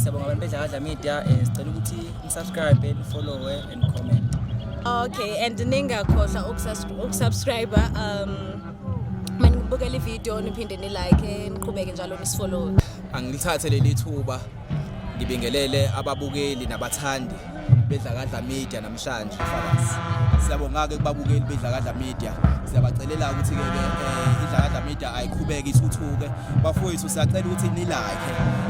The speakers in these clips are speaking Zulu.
siyabonga abantu bedla media sicela ukuthi subscribe and follow and comment. Okay, and ningakhohlwa ukusubscribe manibukela ivideo niphinde ni like niqhubeke njalo nisifollow. Angilithathe leli thuba ngibingelele ababukeli nabathandi bedla media namhlanje mfakazi. Siyabonga ke kubabukeli bedla media. Siyabacelela ukuthi ke idla media ayiqhubeke ithuthuke. Bafowethu siyacela ukuthi ni like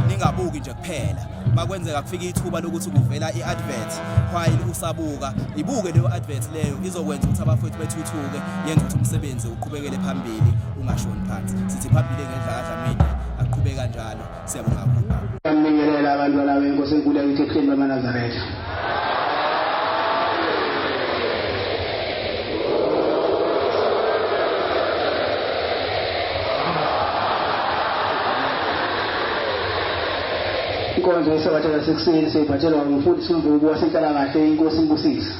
ningabuki nje kuphela. Makwenzeka kufika ithuba lokuthi kuvela iadvert while usabuka ibuke leyo advert leyo izokwenza ukuthi abafowethu bethuthuke yenza ukuthi umsebenzi uqhubekele phambili ungashoni phansi. Sithi phambili ngedla media aqhubeka kanjalo. Siyabonga kakhulu. Ngibingelela abantwana benkosi enkulu yakithi ekheni lamaNazaretha. Inkonzo yesabatha sekuseni seyiphathelwa ngumfundisi uMvubu wasenhlalakahle inkosi imbusisi.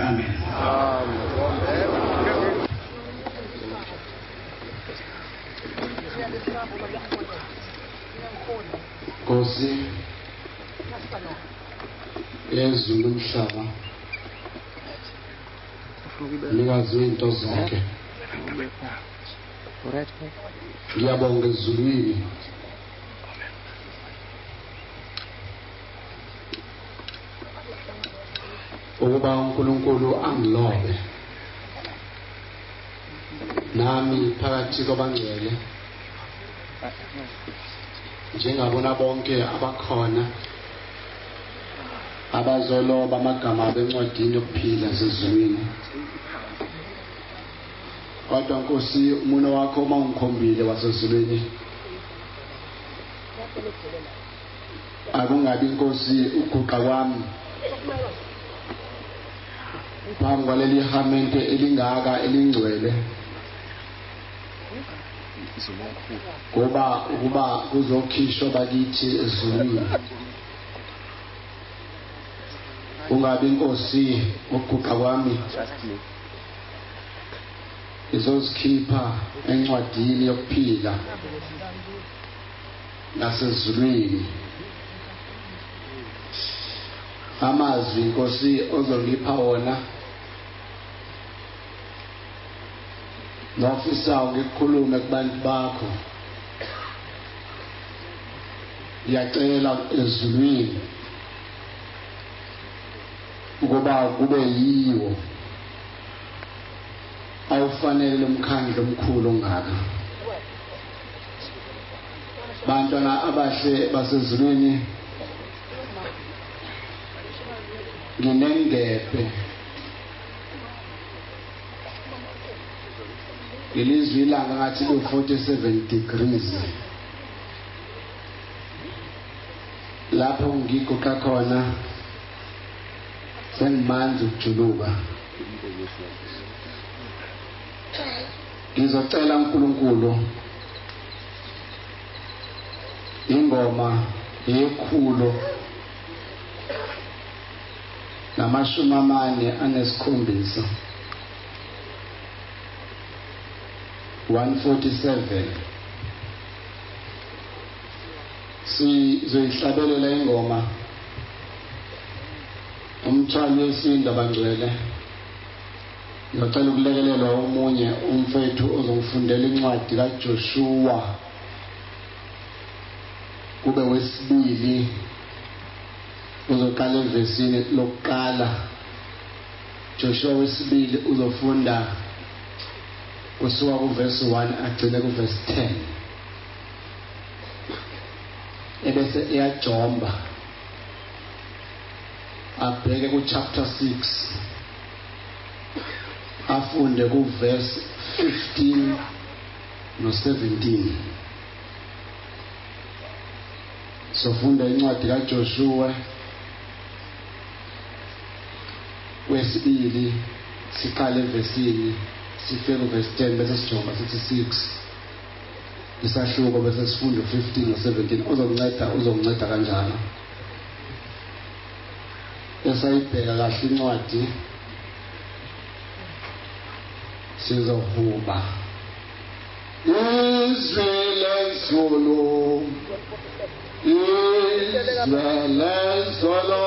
Amen. Nkosi yezulu umhlaba nikazi into zonke ngiyabonga ezulwini ukuba uNkulunkulu angilobe nami phakathi kwabangcwele njengabona bonke abakhona abazoloba amagama bencwadini yokuphila sezulwini. Kodwa Nkosi umuno wakho mawungikhombile wasezulwini akungabi Nkosi uguqa kwami phambi kwaleli hamente elingaka elingcwele ukuba kuzokhishwa bakithi ezulwini. Ungabi Nkosi ukuguqa kwami izozikhipha encwadini yokuphila nasezulwini. Amazwi Nkosi ozongipha wona nofisa ngikukhulume kubantu bakho ngiyacela ezulwini ukuba kube yiwo awufanele umkhandlo omkhulu ongaka. Bantwana abahle basezulwini, nginengebhe ilizwi ilanga ngathi ku-47 degrees lapho ngiguqa khona sengimanzi ukujuluka. Ngizocela uNkulunkulu ingoma yekhulu namashumi amane anesikhombisa 147 sizoyihlabelela ingoma umthwalo wesinda abangcwele. Ngicela ukulekelelwa omunye umfethu ozongifundela incwadi kaJoshua kube wesibili uzoqala evesini lokuqala. Joshua wesibili uzofunda kusuka kuverse 1 agcine kuverse 10 ebese eyajomba abheke kuchapter 6 afunde kuverse 15 no-17. Sofunda incwadi kaJoshua wesibili siqale evesini sifike kuverse 10 bese sijomba sithi 6 isahluko bese sifunda 15 no-17. Uzonginceda kanjalo esayibheka kahle incwadi sizohuba Israel ezolo Israel ezolo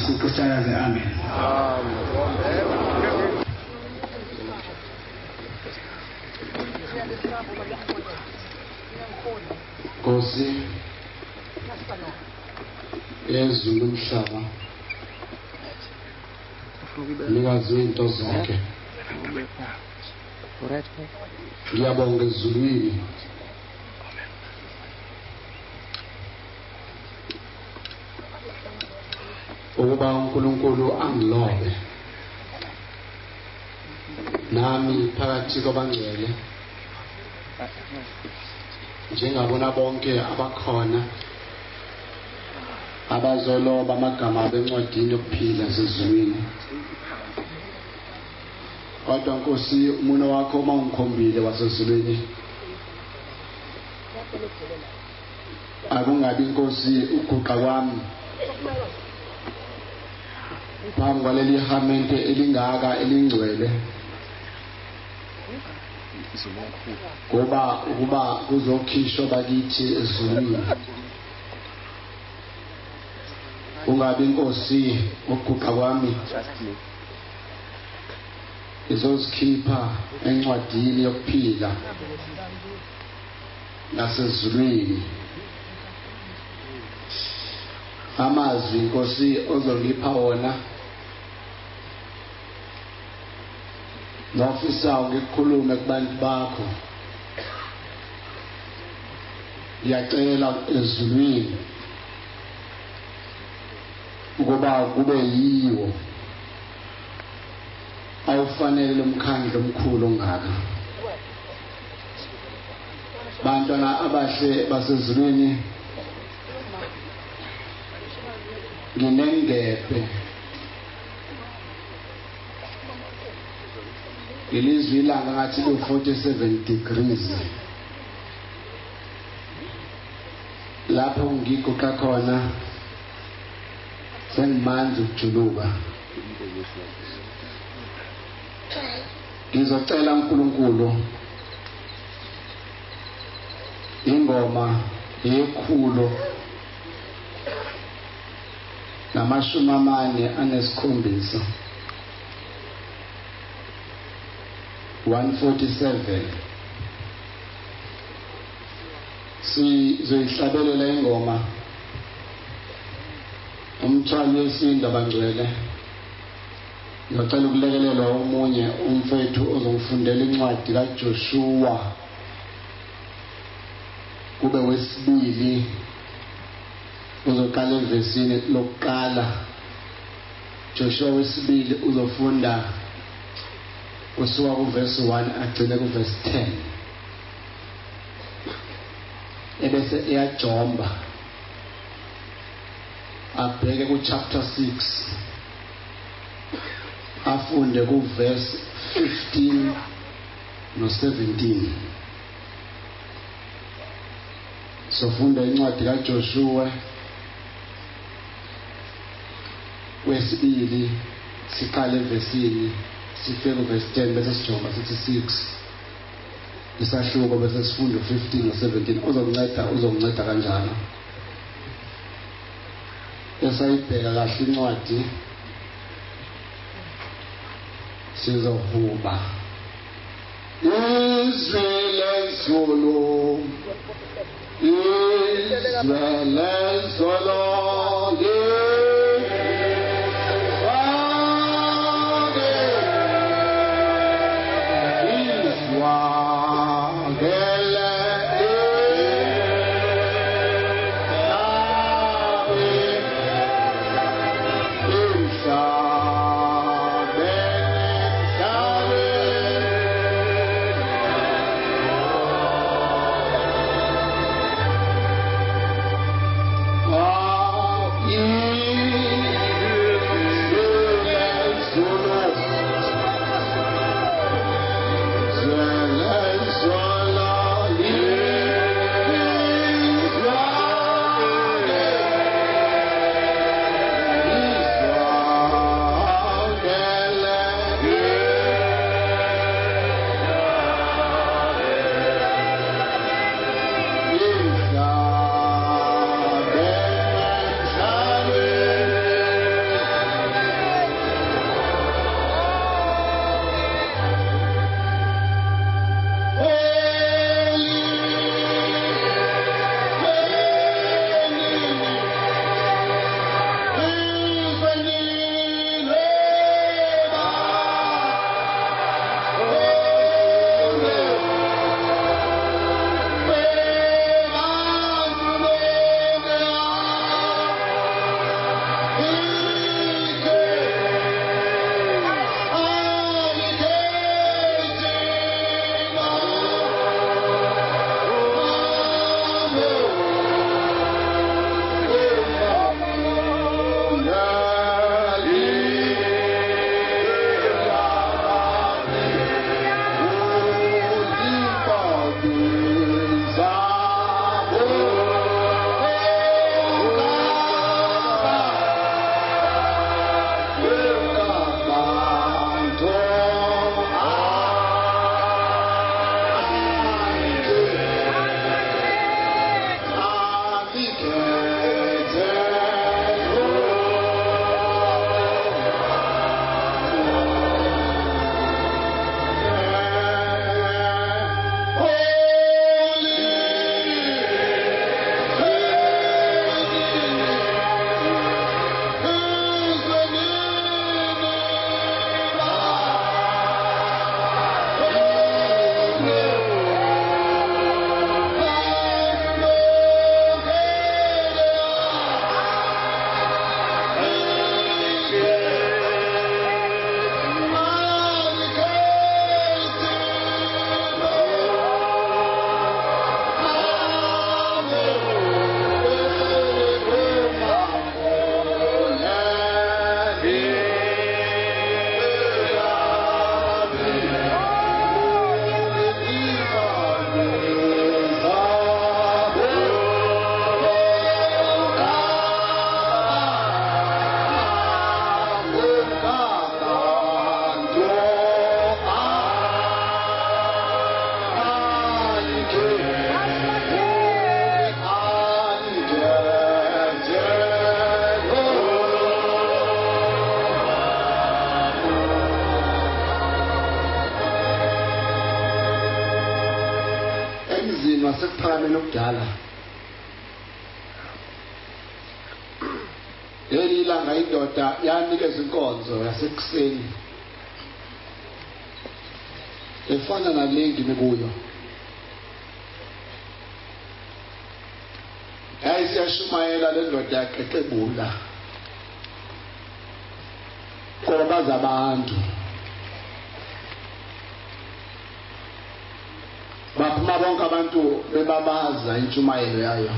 Asikhuthaze. Amen. Nkosi yezulu umhlaba nikazi wento zonke ngiyabonga ezulwini ukuba uNkulunkulu angilobe nami phakathi kwabangcwele njengabona bonke abakhona abazoloba amagama abo encwadini yokuphila sezulwini. Kodwa Nkosi, umuno wakho uma ungikhombile wasezulwini, akungabi Nkosi uguqa kwami phambi kwaleli hamente elingaka elingcwele, ukuba kuzokhishwa bakithi ezulwini. Ungabi Nkosi ukuguqa kwami izozikhipha encwadini yokuphila nasezulwini. Amazwi Nkosi ozongipha wona nofisa ngikukhulume kubantu bakho, ngiyacela ezulwini ukuba kube yiwo awufanele umkhandlo omkhulu ongaka. Bantwana abahle basezulwini, nginengebhe ilizwi ilanga ngathi ku-47 degrees lapho ngiguqa khona sengimanzi ukujuluka. Ngizocela uNkulunkulu ingoma yekhulu nama47 147 sizoyihlabelela ingoma umthwalo wesinda abangcwele. Ngicela ukulekelelwa omunye umfethu ozongifundela incwadi kaJoshua kube wesibili, uzoqala evesini lokuqala. Joshua wesibili uzofunda kusuka kuverse 1 agcine kuverse 10, ebese eyajomba abheke kuchapter 6 afunde kuverse 15 no-17. Sofunda incwadi kaJoshua wesibili siqale evesini sifike kuverse 10 bese sijomba sithi 6 isahluko bese sifunda 15 no-17. Uzonginceda kanjalo esayibheka kahle incwadi sizohuba Israel Zola emzini wasekuphakameni okudala leli ilanga indoda yanikeza inkonzo yasekuseni efana nalengi kuyo ayisiyashumayela le ndoda yaqeqebula ngoba zabantu baphuma bonke abantu bebabaza intshumayelo yayo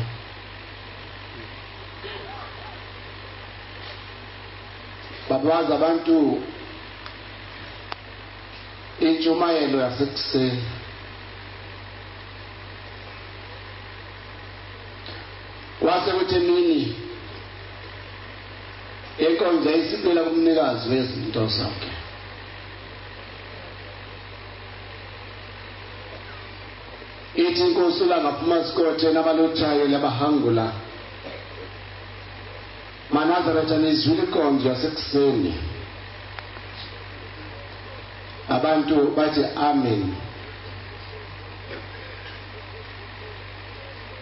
babaza abantu intshumayelo yasekuseni wase kuthi emini inkonzo isibela kumnikazi wezinto zakhe ithi inkosi langaphuma sikothe nabalothayo labahangula Manazaretha nizwile inkonzo yasekuseni abantu bathi amen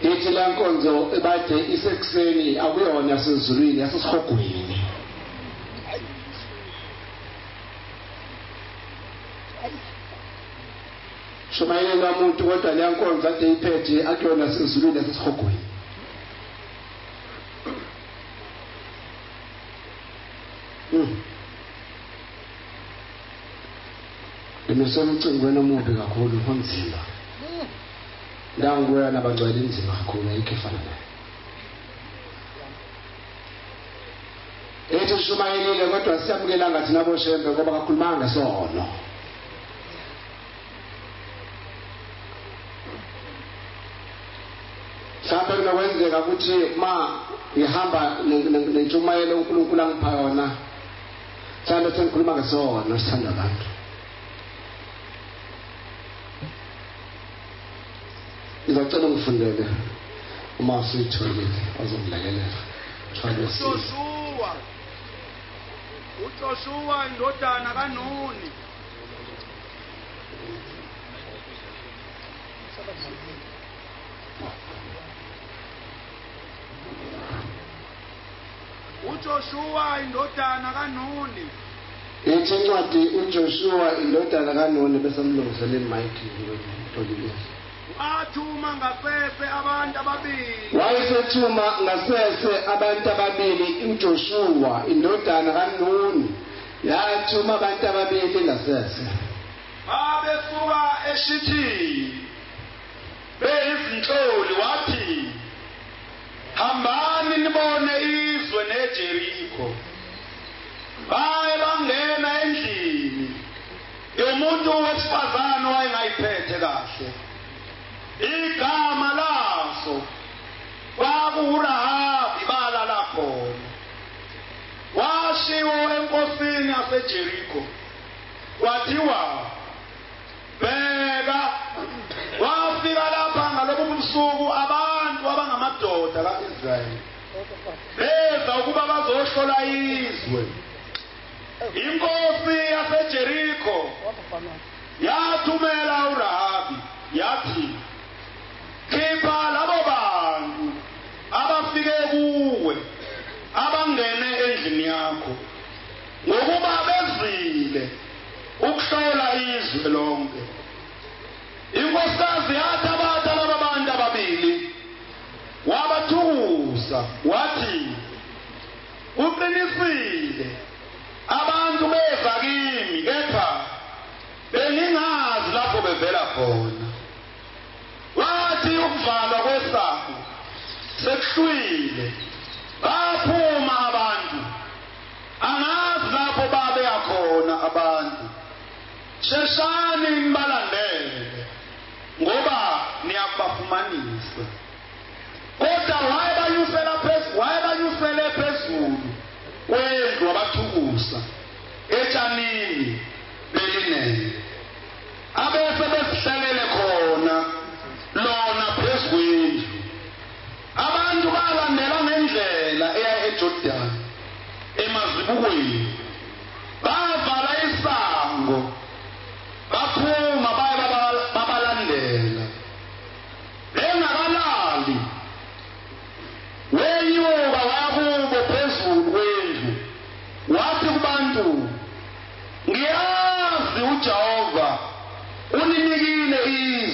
ithi la nkonzo ebade isekuseni akuyona yasezulwini yasesihogweni shumayela umuntu kodwa le nkonzo ade iphethe akuyona yasezulwini yasesihogweni Umcingweni omubi kakhulu onzima ndanguya nabangcwele inzima kakhulu ayikho efana nayo ethi shumayelile kodwa siyamukela ngathi nabo shembe ngoba kakhulumanga ngesono mhlawumbe kunokwenzeka ukuthi ma ngihamba nentshumayelo uNkulunkulu angipha yona mhlawumbe sengikhuluma ngesono sithanda abantu Izocela ngifundele uma usuyitholile azongilekelela. uJoshua indodana kaNuni uJoshua indodana kaNuni ithi incwadi uJoshua indodana kaNuni bese mlungiseleni imayikhi ngitholile wathuma ngasese abantu ababili wayesethuma ngasese abantu ababili uJoshua indodana kaNuni yathuma abantu ababili ngasese abesuka eShithini beyizinhloli wathi hambani nibone izwe neJerikho baye bangena endlini yomuntu wesifazane wayengayiphethe kahle igama laso kwakuRahabi balala khona washiwo enkosini yaseJerikho kwathiwa bheka wafika lapha ngalobu busuku abantu abangamadoda kaIsrayeli beza ukuba bazohlola izwe inkosi yaseJerikho yathumela uRahabi yathi khipha labo bantu abafike kuwe abangene endlini yakho ngokuba bezile ukuhlola izwe lonke inkosikazi yathi abatha laba bantu ababili wabathukuza wathi uqinisile abantu beza kimi kepha bengingazi lapho bevela khona wathi ukuvalwa kwesango sekuhlwile baphuma abantu angazi lapho babe yakhona abantu sheshani nibalandele ngoba niyabafumanisa kodwa wayebanyusele phezulu kwendlu wabathukusa etshanini belinene abese besihlalele khona lona phezu kwendlu abantu balandela ngendlela eya eJordan emazibukweni bavala isango baphuma babalandela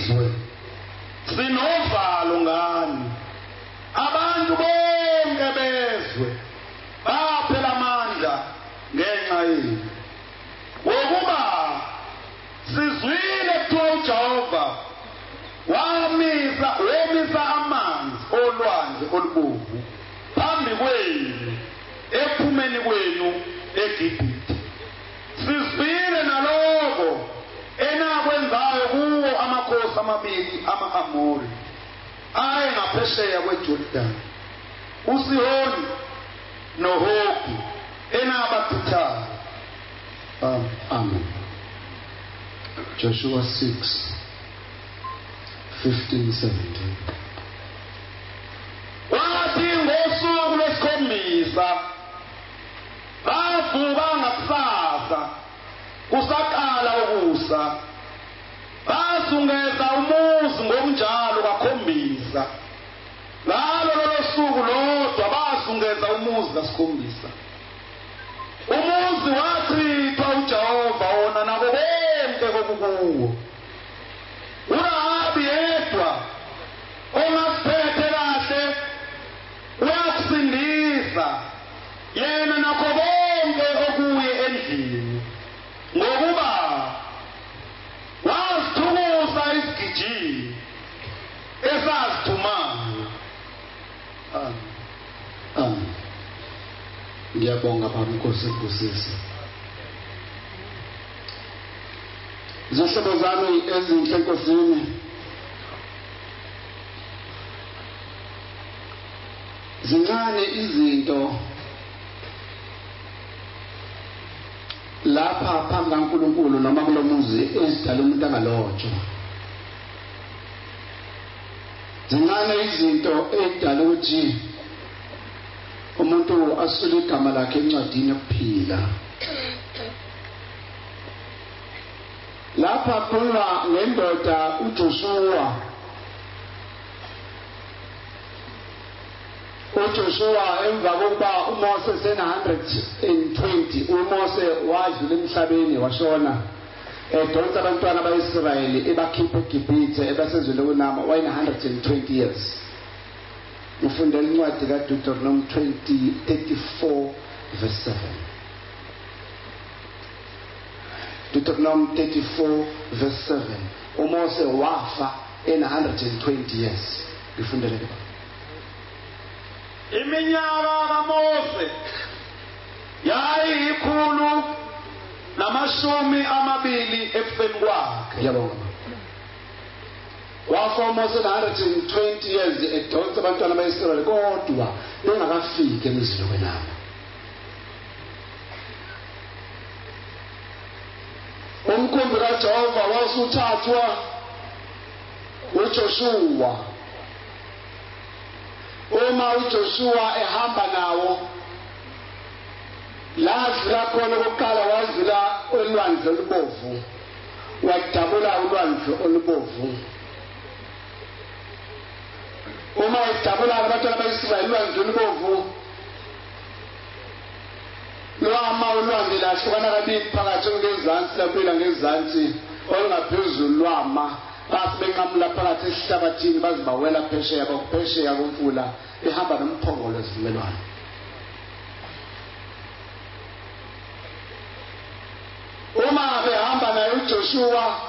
bezwe sinovalo ngani abantu bonke bezwe baphela amandla ngenxa yenu ngokuba sizwile kuthiwa uJehova womisa amanzi olwandle olubomvu phambi kwenu ephumeni kwenu eGibhithe sizwile naloko enakwenzayo kuwo amakhosi amabili ama-Amori aye ngaphesheya kweJordani uSihoni noHogi enabathuthayo. Amen. Joshua 6:15-17. Wathi ngosuku lwesikhombisa bavuka ngakusasa kusaqala ukusa basungeza umuzi ngokunjalo kakhombisa ngalo lolo suku lodwa basungeza umuzi kasikhombisa umuzi wachithwa uJehova wona nako konke kokukuwo uRahabi yedwa ongasiphethe kahle uyakusindisa yena nakho konke okuye endlini ngokuba wasithukusa isigijimi esazithumayo. Amen. Ngiyabonga Baba Nkosi enkosisi. Zihlobo zami ezinhle Nkosini. Zincane izinto lapha phambi kaNkulunkulu noma kulomuzi ezidala umuntu angalotshwa. Zincane izinto edala ukuthi umuntu asule igama lakhe encwadini yokuphila. Lapha kukhulunywa ngendoda uJoshua. uJoshua emva kokuba uMose sena 120 uMose wadlula emhlabeni washona edonsa abantwana baIsrayeli ebakhipha eGibhithe ebasezweni lokunama wayena 120 years. Ufundela incwadi kaDeuteronomy 34:7. Deuteronomy 34:7. uMose wafa ena 120 years. Ngifundele ke iminyaka kaMose yayi120 ekufeni kwakhe. Ngiyabonga. Wafa uMose 120 years edonsa abantwana baIsrayeli kodwa bengakafiki emizini lokwenama. Umkhumbi kaJehova wasuthathwa uJoshua. Uma uJoshua ehamba nawo ladlula khona kokuqala wadlula olwandle olubovu wadabula ulwandle olubovu. Uma edabula abantwana baIsrayeli ulwandle olubovu lwama ulwandle lahlukana kabili phakathi ngezansi lapho ngezansi olungaphezulu lwama base benqamula phakathi esihlabathini bazibawela phesheya bakuphesheya komfula behamba nomphongolo esivumelwano. Uma behamba naye uJoshua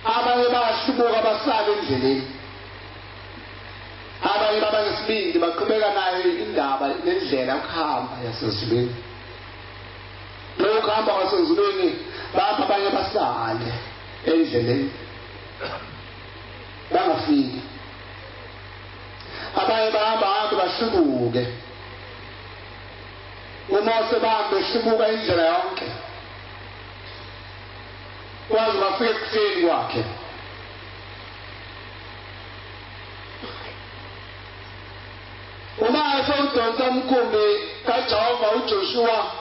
abanye bahlubuka basala endleleni abanye babangesibindi baqhubeka naye indaba nendlela yokuhamba yasezulwini. Lokho kuhamba kwasezulwini bahamba abanye basale endleleni bangafiki abanye bahamba bahlubuke. uMose bahambe ehlubuka indlela yonke kwaze bafike ekufeni kwakhe. Uma esewudonsa umkhumbi kaJehova uJoshua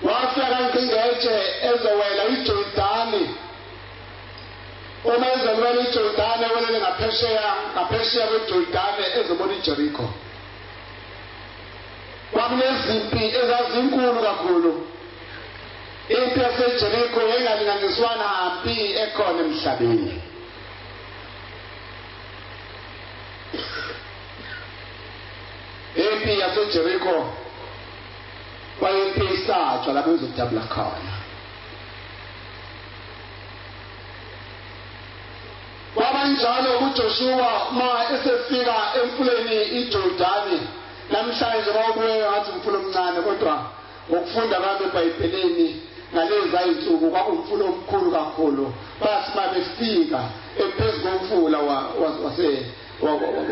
wafika ngengetshe ezowela iJordani. Uma ezowela iJordani welele ngaphesheya kweJordani ezobona iJericho. Kwakunezimpi ezazinkulu kakhulu. impi yaseJerikho yayingalinganiswa nampi ekhona emhlabeni. Impi yaseJerikho kwayimpi isatshwa lapho bezodabula khona. Kwabanjalo uJoshua ma esefika emfuleni iJordani, namhlanje bawubeka ngathi umfulo omncane, kodwa ngokufunda kwami eBhayibhelini ngalezi ayinsuku kwakumfulo omkhulu kakhulu. Bathi mabefika ephezu komfula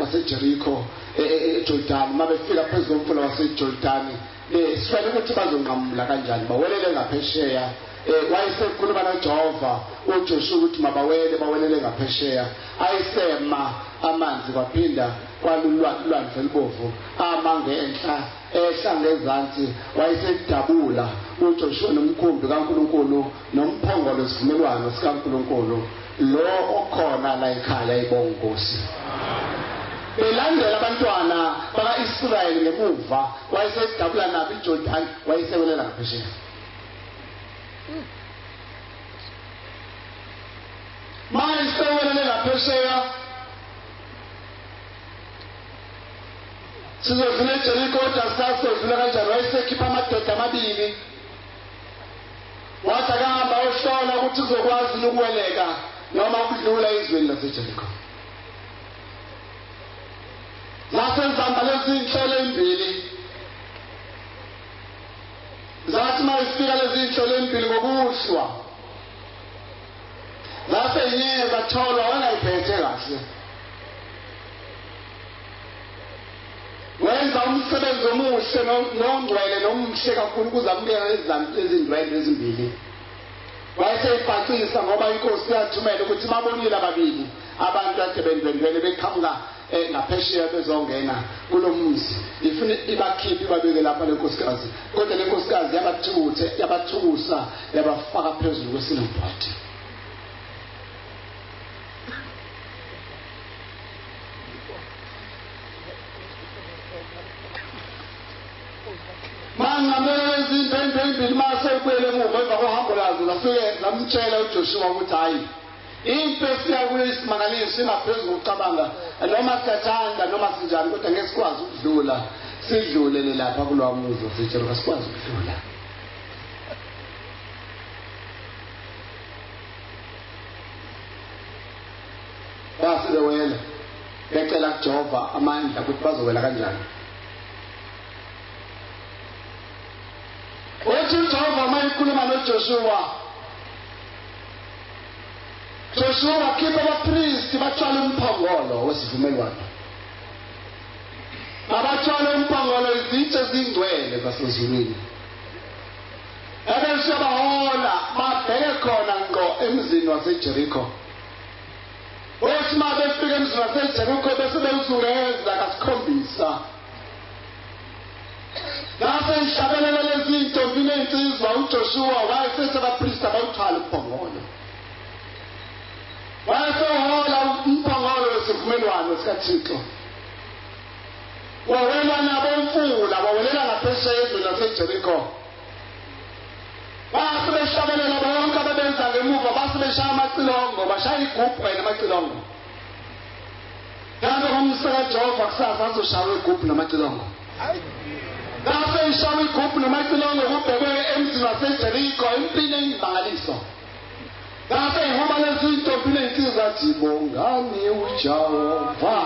waseJerikho eJordani, mabefika phezu komfula waseJordani sifele ukuthi bazonqamula kanjani, bawelele ngaphesheya. Wayesekhuluma noJehova uJoshua ukuthi bawelele ngaphesheya. Ayisema amanzi kwaphinda kwalulwandle libovu amangenhla ehla ngezansi. Wayesedabula uJoshua nomkhumbi kaNkulunkulu nomphongolo wesivumelwano sikaNkulunkulu lo okhona la ekhaya ayibonga Nkosi. Belandela abantwana baka-Israyeli ngemuva, wayesedabula nabo iJordani, wayesewelela ngaphesheya. Mayisewelele ngaphesheya sizodlula eJerikho, kodwa sasodlula kanjani. Wayesekhipha amadoda amabili, wathi akahamba ohlola ukuthi uzokwazi ukuweleka noma ukudlula izweni laseJerikho. Zasenzamba lezi inhlelo ezimbili, zathi mayifika lezi inhlelo ezimbili ngokuhlwa, zase yinye zatholwa wangayiphethe kahle. Wenza umsebenzi omuhle nongcwele nomhle kakhulu ukuzamukela lezi ndwendwe ezimbili. Wayeseyibhacisa ngoba inkosi yathumela ukuthi babonile ababili abantu ade bendwendwele beqhamuka ngaphesheya bezongena kulo muzi, ifuna ibakhiphi babeke lapha lenkosikazi. Kodwa lenkosikazi yabathukusa yabafaka phezulu kwesilambati. Mangamele izinto ezimbili mase ubuyele emuva emva kohambo lazo, lafike lamtshela uJoshua ukuthi hayi, into esiyakuyo isimangalisi ingaphezulu kokucabanga, noma siyathanda noma sinjani, kodwa ngeke sikwazi ukudlula, sidlulele lapha kulowa muzi waseJerikho, sikwazi ukudlula. Base bewela becela kuJehova amandla ukuthi bazowela kanjani. Wathi uJehova mayikhuluma noJoshua, Joshua wakhipha abapristi bathwala umphongolo wesivumelwano. Abathwala umphongolo izitshe ezingcwele zasezulwini. Abeshabahola babheke khona ngqo emzini waseJerikho. Wathi mabefika emzini waseJerikho bese bewuzungeza kasikhombisa. Nase ishabelela lezi ntombi nensizwa uJoshua wayesethe abapristi abawuthwala umphongolo. Wayesehola umphongolo wesivumelwano sikaThixo. Wawela nabo umfula, wawelela ngaphesheya ezweni laseJerikho. Base beshabelela bonke ababenza ngemuva, base beshaya amacilongo, bashaya igubhu namacilongo. Kanti ngomsaka Jehova kusasa azoshaya igubhu namacilongo. Base ishaya igubhu namacilongo kubhekwe emzini waseJerikho, impini eyimangaliso. Base ihamba lezi ntombi nensizwa athi bongani uJehova.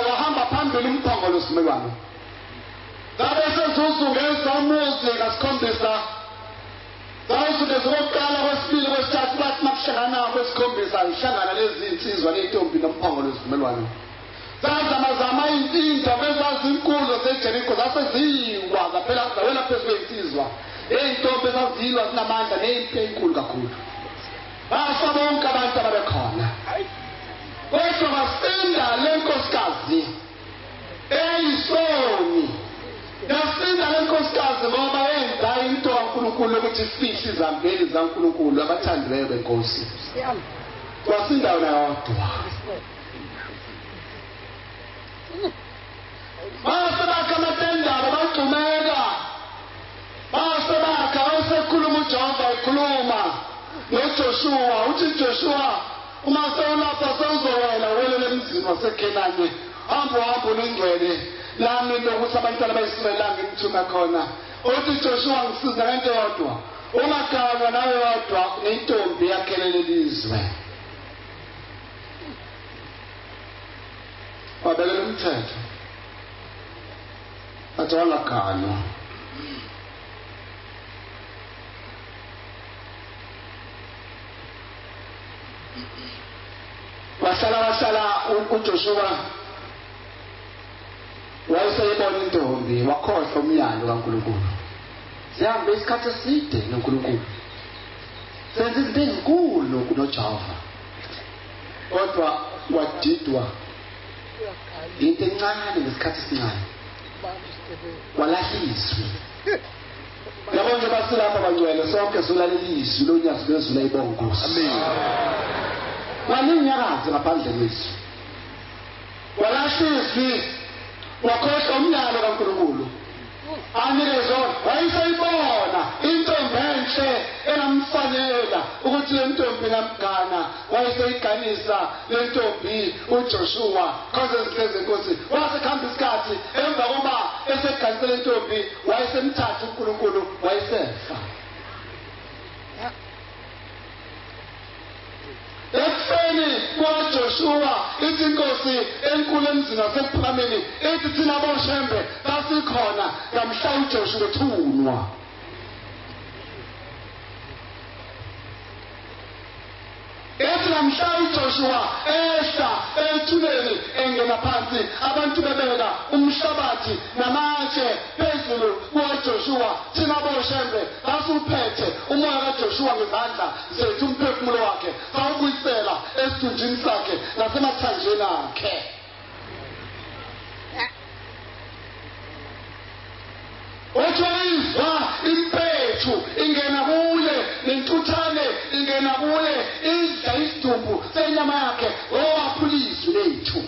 Wahamba phambili umphongolo wesivumelwano. Zabe sezuzungeza umuzi ngasikhombisa. Zabe Basuke sokuqala kwesibili kwesithathu bathi makuhlangana kwesikhombisa ihlangana lezi insizwa nezintombi nomphongo lwezivumelwano. Zazama insizwa bezazinkulu zeJerikho zaseziwa zaphela zawela phezu kwensizwa. Ey'ntombi ezazilwa zinamandla nempi enkulu kakhulu. Bafa bonke abantu ababekhona. Kodwa basinda le nkosikazi eyisoni. Yasinda le nkosikazi ngoba yenza into kaNkulunkulu ukuthi ifihle izambeli zaNkulunkulu abathandiweyo benkosi. Wasinda yona yodwa. Basebakha amatendaba bagxumeka. Basebakha wayesekhuluma uJehova ekhuluma noJoshua. Uthi Joshua uma sewulapha sewuzowela welele emzini waseKhenani. Hamba uningcwele lami lokuthi abantwana bayisirayeli ngimthuma khona. Uthi Joshua ngisiza ngento yodwa. Ungaganywa nawe yodwa nentombi yakhelele lizwe. Wabekela umthetho. Athi wangaganywa. Wasala uJoshua wayeseyibona intombi wakhohlwa umyalo kaNkulunkulu. Sihamba isikhathi eside noNkulunkulu. Senze izinto ezinkulu kunoJehova. Kodwa wadidwa into encane ngesikhathi esincane. Walahliswa. Yabo nje basilapha bangcwele sonke silalela izwi lonyazi lwezulu ayibongosi. Amen. Walinyakazi ngaphandle kwethu. Walahliswa. Wakhohlwa umyalo kaNkulunkulu. Anikezwe wayeseyibona intombi enhle enamfanela ukuthi le ntombi ngamgana wayeseyiganisa le ntombi uJoshua cause izenkosi wasekhamba isikhathi emva koba eseganise le ntombi wayesemthatha uNkulunkulu wayesefa. Ekufeni kwaJoshua ithi inkosi enkulu emzini wasekuphakemeni ithi thina boshembe basikhona ngamhla uJoshua ethunwa. Ethi ngamhla uJoshua ehla ethuneni engena phansi abantu bebeka umhlabathi namatshe phezulu kwaJoshua thina boshembe basuphethe umoya kaJoshua ngezandla zethu umphefumulo wakhe sawubuyisela esithunjini sakhe nasemathanjeni akhe. Othwayizwa impethu ingena kuye nentuthane ingena kuye idla isidumbu senyama yakhe owaphulizwe lethu.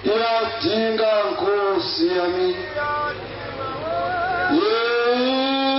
Yadinga nkosi yami yenzipho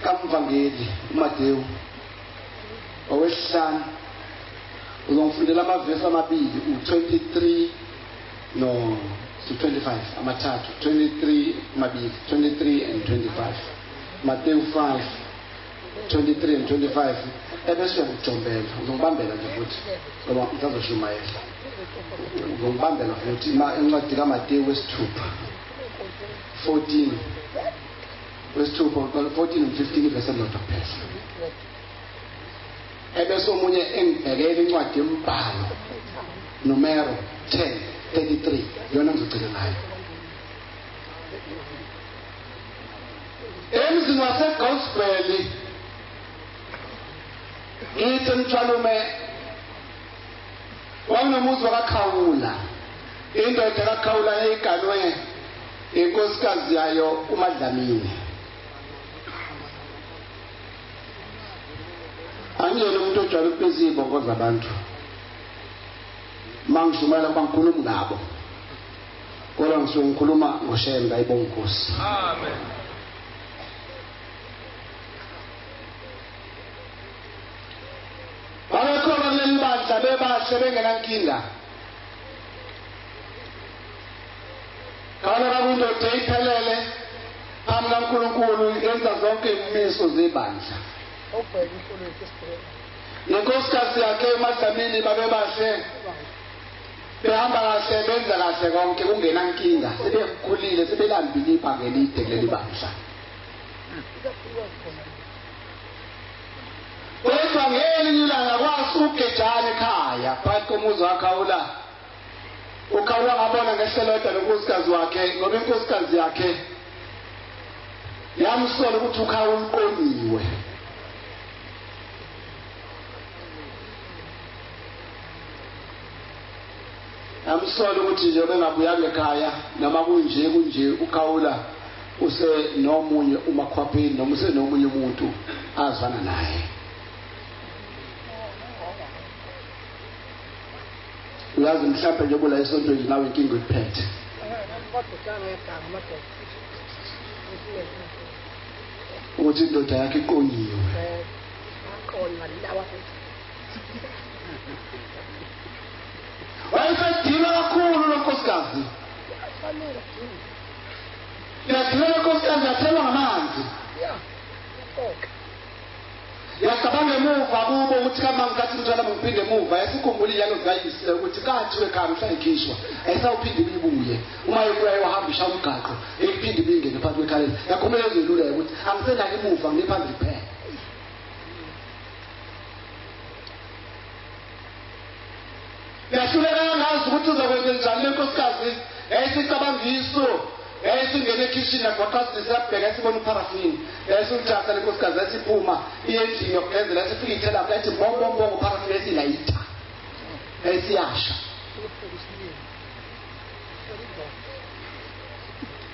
kaMvangeli uMateyu owesihlanu uzongifundela amavesi amabili u23 no 25 amathathu 23 mabili 23 and 25 Matthew 5 23 and 25 ebese uyakujombela uzongibambela nje futhi ngoba ngizazoshumayela. ngibambela futhi incwadi kaMateyu wesithupha 14 wesithupha 14 and 15 verse elilodwa kuphela. Ebese omunye engibhekele incwadi yembhalo Numero 10:33 yona ngizogcina ngayo. Emzini waseGospel ngithi mthwalume wanomuzi wakaKhawula, indoda kaKhawula eyiganwe inkosikazi yayo uMadlamini. Angiyena umuntu ojwayele ukupeza izibongo zabantu mangishumayela ukuba ngikhuluma ngabo, kodwa ngisuke ngikhuluma ngoShemba ayibonge Nkosi. Amen. Babekhona kuleli bandla bebahle bengenankinga. Kana kakundoda iphelele phambi kaNkulunkulu yenza zonke izimiso zebandla. Nenkosikazi yakhe uMadlamini babebahle behamba kahle benza kahle konke kungenankinga, sebekhulile sebelambile ibhange elide kuleli bandla. Kodwa ngelinye ilanga kwasi ugejana ekhaya phakathi komuzi waKhawula. UKhawula ngabona ngehlelodwa lonkosikazi wakhe ngoba inkosikazi yakhe yamsola ukuthi uKhawula uqoniwe. Yamsola ukuthi nje bengabuyanga ekhaya noma kunje uKhawula use nomunye umakhwapheni noma use nomunye umuntu azwana naye. Uyazi mhlawumbe nje bula isonto nje nawe inkinga uyiphethe. Ukuthi indoda yakhe iqonyiwe. Wayesadinga kakhulu lo nkosikazi. Yadinga lo nkosikazi yathelwa ngamanzi. Yacabanga emuva kubo ukuthi kama ngikathi mntwana ngiphinde emuva yasikhumbula iyalo zikayise ukuthi kathi ekhaya mhla ikhishwa ayisawuphinde ibibuye uma ebuya yohambisha umgaqo ephinde ibingene phakathi kwekhaleni yakhumela ezolula ukuthi angisenake emuva ngiphambili phela. Yahluleka ngazi ukuthi uzakwenza njani lenkosikazi yayisicabangiso yayisingene ekitchen yagwaqazisa yabheka yasibona uparafini yayisuthatha lenkosikazi yasiphuma iyendlini yokugezela yasifika ithela yathi mbongo uparafini yasilayitha yayisiyasha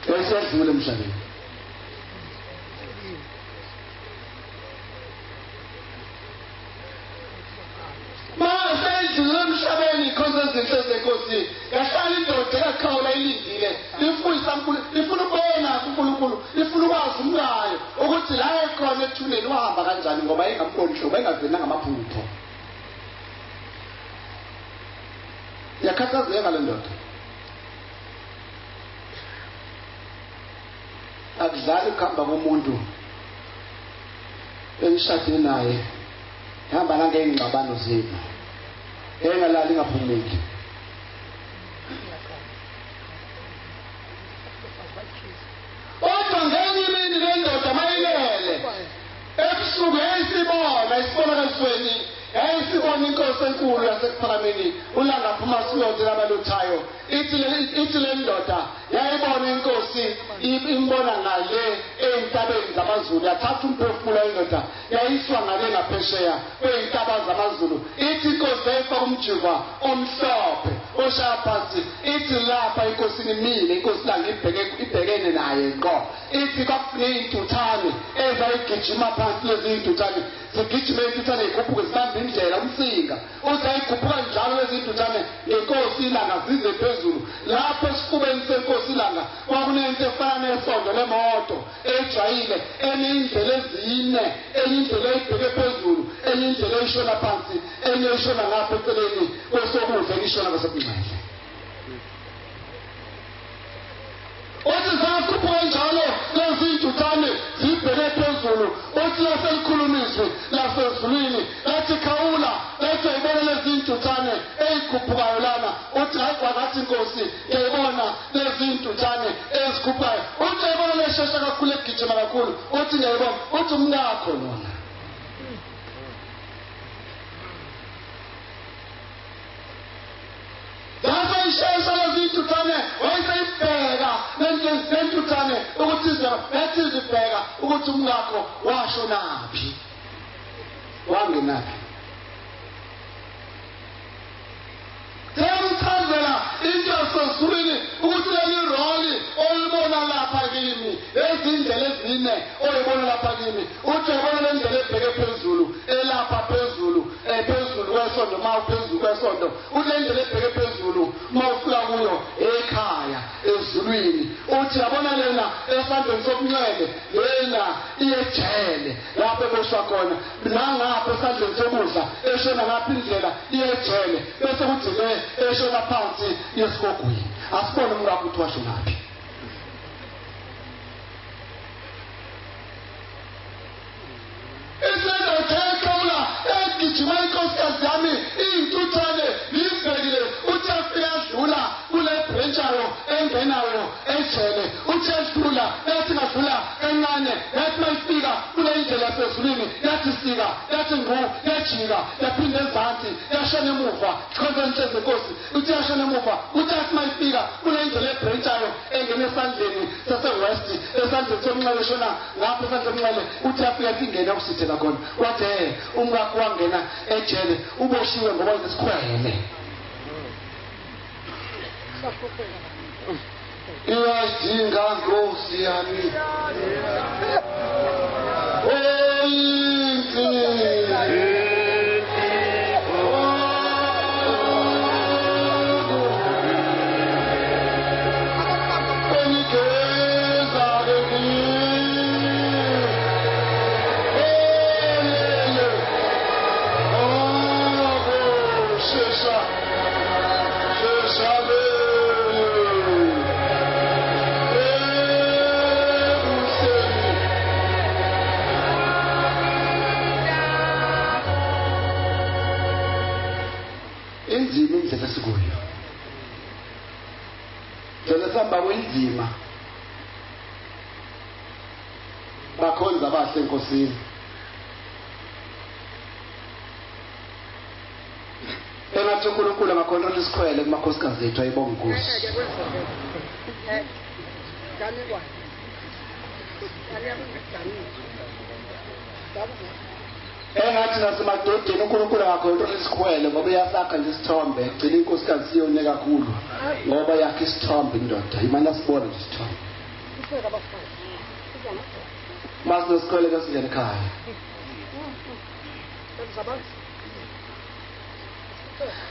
yayisiyadlula emhlabeni. Masayidlula emhlabeni ikhonza izinto zeNkosi yahlala indoda kaKhawula ilindile ifuna ukubona uNkulunkulu ifuna ukwazi umlayo ukuthi la ekhona ethuneni wahamba kanjani ngoba engamboni hlobo engavena ngamaphupho. Yakhathazeka le ndoda akudlali ukuhamba komuntu engishadile naye hamba nangey'ngxabano zenu engalali ngaphumeki. Kodwa ngenye imini le ndoda mayilele ebusuku yayisibonakalisweni yayisibona inkosi enkulu yasekuphakameni ulanga phuma silonde labaluthayo. Ithi le ndoda yayibona inkosi imbona ngale ey'ntabeni zamaZulu yathatha umphefumulo indoda yayiswa ngale ngaphesheya kwey'ntaba zamaZulu. Ithi inkosi yayifaka umjiva omhlophe oshaya phansi. Ithi lapha inkosini imile inkosi langa ibhekene naye ngqo. Ithi kwakuney'ntuthane ezayigijima phansi lezi y'ntuthane zigijime iy'ntuthane yikhuphuke zibambe indlela umsinga uthi ayikhuphuka njalo lezi y'ntuthane ngenkosi ilanga zize phezulu. Lapho esifubeni senkosi ilanga kwakunento efana nesondo lemoto ejwayile enye indlela ezine enye indlela eyibheke phezulu enye indlela eyishona phansi enye eyishona ngapha eceleni kwesokudla eyishona kwasekunxele. Uthi zakhuphuka njalo lezi y'ntuthane zibheke phezulu uthi laselikhulumiswe lasezulwini lathi Khawula lathi ayibone lezi y'ntuthane eyikhuphukayo lana esikhuphayo uthi uyayibona leshesha kakhulu egijima kakhulu uthi ngiyayibona uthi umngakho lona Dasa ishesha lezintuthane wayisayibheka lentuthane ukuthi ethi zibheka ukuthi umngakho washonaphi wangenaphi Thamchazela into yasezulwini ukuthi leli roli olibona lapha kimi ezindlela ezine oyibona lapha kimi uthi uyabona le ndlela ebheke phezulu elapha phezulu phezulu kwesonto phezulu kwesonto uthi le ndlela ebheke phezulu mawufika kuyo ekhaya ezulwini uthi yabona lena esandleni sokunxele lena iyejele lapho eboshwa khona nangapha esandleni sokudla eshona ngapha indlela iyejele bese kuthi le eshona phansi yesigogweni asibone umngakho ukuthi washo naphi isendo thekhola egijima inkosikazi yami iy'ntuthane limbhekile uthi afika adlula kule brentshayo engenayo ejele uthi edlula ethi ngadlula encane yathi mayifika kule indlela yasezulwini yathi sika yathi ngqu yajika yaphinde ezansi yashona emuva khonzenhle zenkosi uthi yashona emuva uthi athi mayifika kule indlela ebrentshayo engene esandleni sasewest esandleni somnxele shona ngapha esandleni somnxele uthi afika ingene ukusithela khona wathi umngakho wangena ejele uboshiwe ngoba yisikhwele iyadinga nkosi yami inzima indlela esikuyo jona sihamba kwenzima bakhonza abahle enkosini engathi uNkulunkulu angakhontrola isikhwele kumakhosikazi ethu ayibonga inkosi engathi nasemadodeni uNkulunkulu angakhontrola isikhwele ngoba uyasakha nje isithombe egcina inkosikazi siyone kakhulu ngoba yakhe isithombe indoda imana sibona nje isithombe masinesikhwele kasingene ekhaya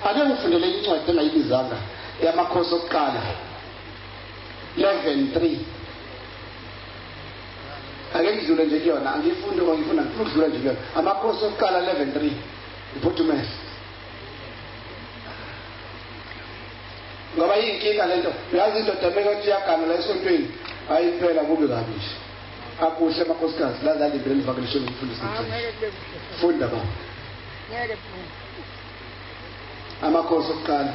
ake ngifundele incwadi engayibizanga yamakhosi okuqala 11:3 ake ngidlule nje kuyona angiyifundi ngoba ngifuna ukudlula nje kuyona amakhosi okuqala 11:3 iphuthume ngoba yinkinga lento uyazi indoda mekathi iyagana la esontweni ayiphela kube kabi nje akuhle amakhosikazi la zalindele imvakalisho lokufundisa funda baba amakhosi okuqala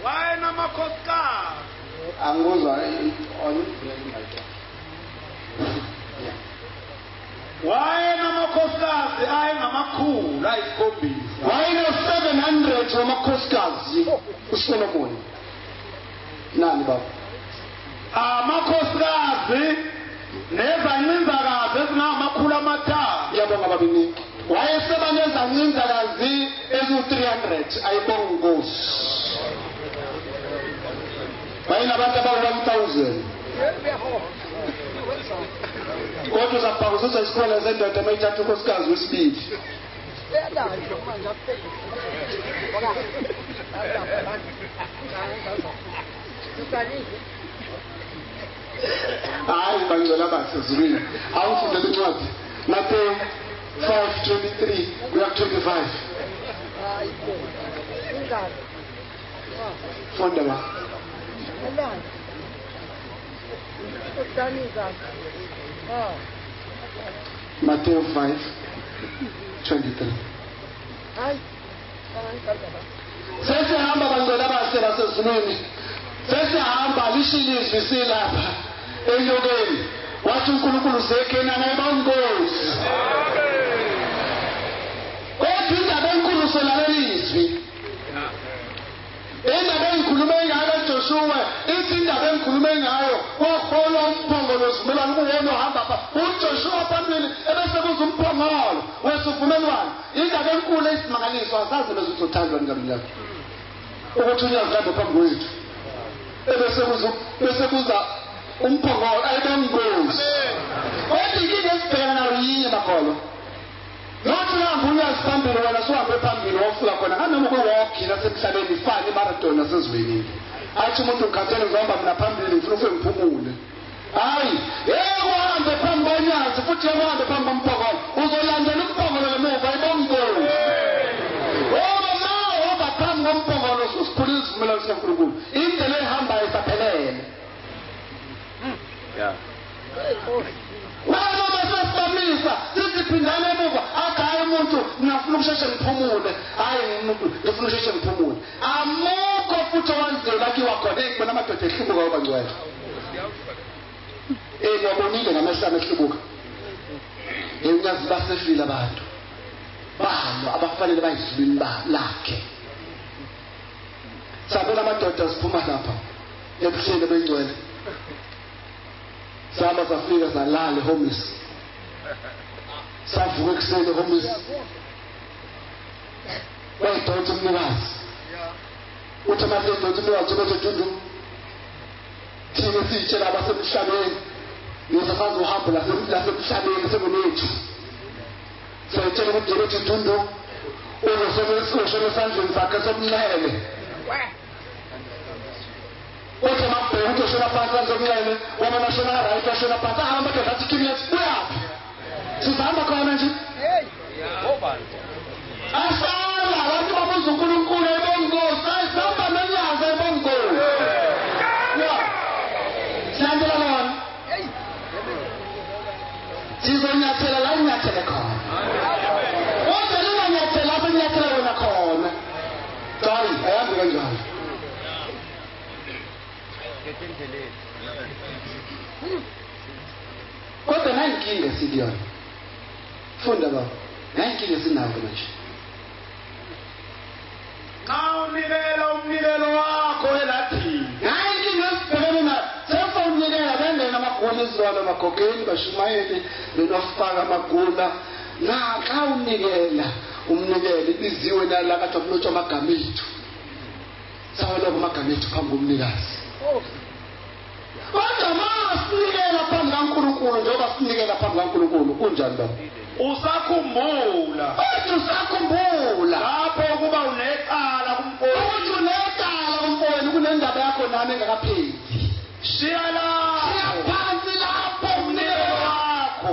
wayena amakhosikazi anguzwa wayena amakhosikazi ayengamakhulu ayisikhombisa wayena 700 wamakhosikazi uSolomon nani baba amakhosikazi nezancinzakazi ezingamakhulu amathathu yabonga babini wayeseba nezancinzakazi eziwu-300 ayibonga inkosi wayinabantu abawu-1000 kodwa uzabhakuzisa isikhwele sendoda mayithatha unkosikazi wesibili hayi bangcwele abasezulwini awufundele incwadi Matthew 5:23 kuya ku-25 funda ba Matthew 5:23 sesihamba bangcwele abahle basezulwini sesihamba lishilizwe silapha enyokeni wathi uNkulunkulu sekena nayibongozi kodwa indaba enkulu solalelizwi indaba engikhulume ngayo Joshua ithi indaba engikhulume ngayo wahola umphongolo simelana kuwona ohamba pha uJoshua phambili ebese kuza umphongolo wesivumelwano indaba enkulu esimangaliso asazi bezothandwa ngamlaka ukuthi uyazihambe phambi kwethu bese kuza umphongolo ayibongozi kodwa inkinga esibhekana nayo yinye makolo Not long years phambili wena sihambe phambili wofika khona kanoma kuwalk nasemhlabeni ifana imarathon nasezweni athi umuntu ukhathele ngihamba mina phambili ngifuna ufike ngiphumule hayi uhambe phambi konyazi futhi uhambe phambi komphongolo uzolandela umphongolo lemuva ibongozi uma phambi komphongolo usikhulisa isivumelwano sikaNkulunkulu indlela ehambayo isaphelele Noma sesibamisa siziphindana emuva akayi umuntu ngifuna ukusheshe ngiphumule hayi umuntu ngifuna ukusheshe ngiphumule amukho futhi owanzela kiwa khona ngibona amadoda ehlubuka obangcwele ngiyabonile ngamehlo ehlubuka ngiyazi basefile abantu balo abafanele bayizulwini lakhe sabona amadoda siphuma lapha ebuhleni bengcwele Sama safika salale homeless. Savuka ekuseni homeless. Wayidonsa umnikazi. Uthi mase idonsa umnikazi ubezothundu. Thina sitshela abasemhlabeni. Ngizofanele uhambo lasemhlabeni sekunethu. Sayitshela ukuthi nje thundu uzosebenza esandleni sakhe somnxele. Uthi mabheke ukuthi ushona phansi ngomncane wona nashona right washona phansi ahamba ke ngathi kimi yathi uyaphi sizahamba khona nje obani asala abantu babuza uNkulunkulu ebongozi ayihamba nenyaza ebongozi silandela lona sizonyathela la unyathele khona kodwa lena nyathela lapho nyathela wena khona hayi ahambe kanjalo kodwa nankinga sidiyona funda baba nankinga sinayo manje unikela umnikelo wakho elathini nankinga sibhekene nayo sefa unikela bengena amagula izilwane amagogeni bashumayeli benofaka amagula xa unikela umnikelo ibiziwe nalakade kulotshwa amagama ethu sawela kumagama ethu phambi komnikazi kodwa masinikela phambi kaNkulunkulu njengoba sinikela phambi kaNkulunkulu kunjani baba usakhumbula lapho kuba unecala kumfowenu ukuthi unecala kumfowenu kunendaba yakho nami engakapheli shiya phansi lapho umnikelo wakho